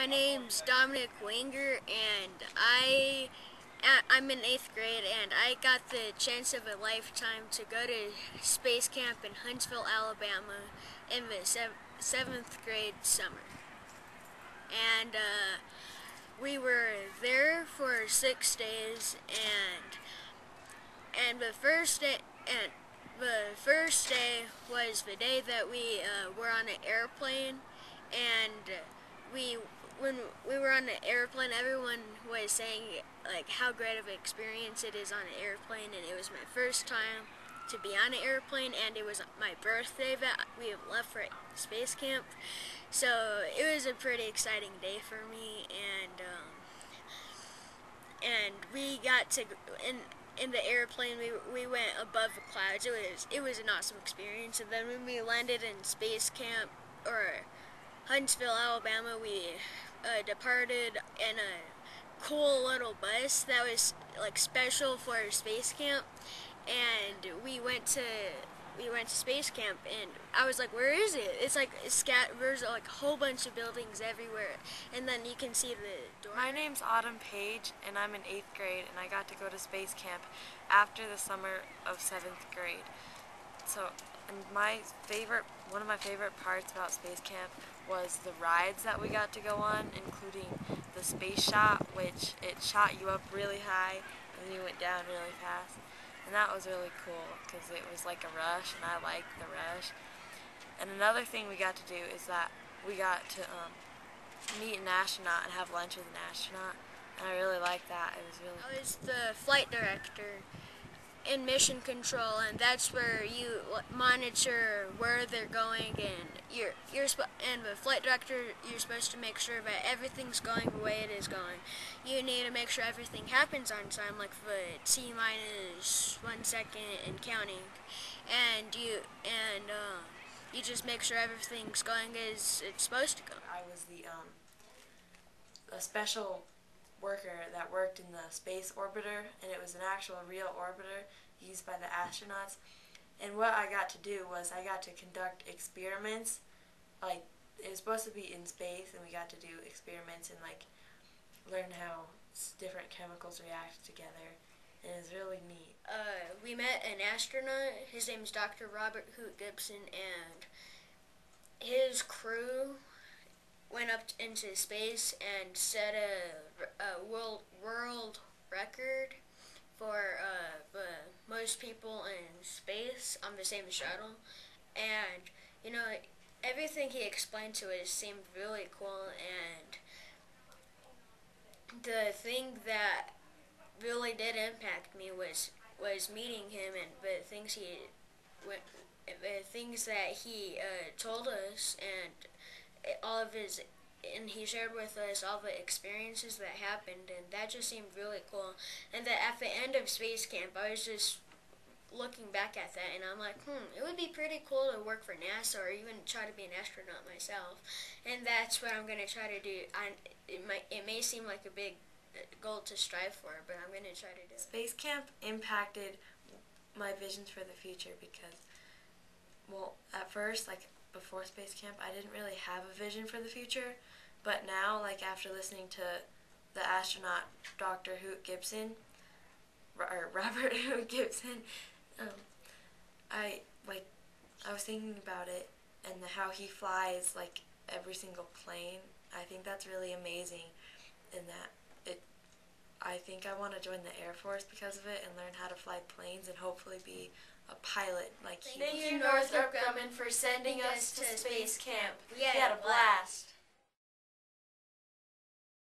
My name's Dominic Winger, and I'm in 8th grade, and I got the chance of a lifetime to go to space camp in Huntsville, Alabama, in the 7th grade summer. And we were there for 6 days, and the first day was the day that we were on an airplane, and when we were on the airplane, everyone was saying like how great of an experience it is on an airplane, and it was my first time to be on an airplane, and it was my birthday that we left for space camp, so it was a pretty exciting day for me, and we got to in the airplane. We went above the clouds. It was an awesome experience. And then when we landed in space camp, or Huntsville, Alabama, we departed in a cool little bus that was like special for space camp, and we went to space camp, and I was like, where is it? It's like there's like a whole bunch of buildings everywhere, and then you can see the door. My name's Autumn Page, and I'm in 8th grade, and I got to go to space camp after the summer of 7th grade. So, and one of my favorite parts about space camp was the rides that we got to go on, including the space shot, which it shot you up really high, and you went down really fast. And that was really cool because it was like a rush, and I liked the rush. And another thing we got to do is that we got to meet an astronaut and have lunch with an astronaut, and I really liked that. It was really I was the flight director in mission control, and that's where you monitor where they're going, and and the flight director, you're supposed to make sure that everything's going the way it is going. You need to make sure everything happens on time, like the T-minus 1 second and counting, and you just make sure everything's going as it's supposed to go. I was a special worker that worked in the space orbiter, and it was an actual real orbiter used by the astronauts. And what I got to do was I got to conduct experiments. Like, it was supposed to be in space, and we got to do experiments and like learn how different chemicals react together, and it was really neat. We met an astronaut. His name's Dr. Robert Hoot Gibson, and his crew went up into space and set a world record for the most people in space on the same shuttle. And you know, everything he explained to us seemed really cool, and the thing that really did impact me was meeting him, and the things that he told us, and all of his, and he shared with us all the experiences that happened, and that just seemed really cool. And that at the end of space camp, I was just looking back at that, and I'm like, it would be pretty cool to work for NASA or even try to be an astronaut myself. And that's what I'm going to try to do. It may seem like a big goal to strive for, but I'm going to try to do it. Space camp impacted my visions for the future because, well, at first, like before space camp, I didn't really have a vision for the future, but now, like after listening to the astronaut Dr. Hoot Gibson, or Robert Hoot Gibson, I was thinking about it and how he flies like every single plane. I think that's really amazing, and that I think I want to join the Air Force because of it and learn how to fly planes and hopefully be a pilot like he. Thank you, Northrop Grumman, for sending us to space camp. We had a blast.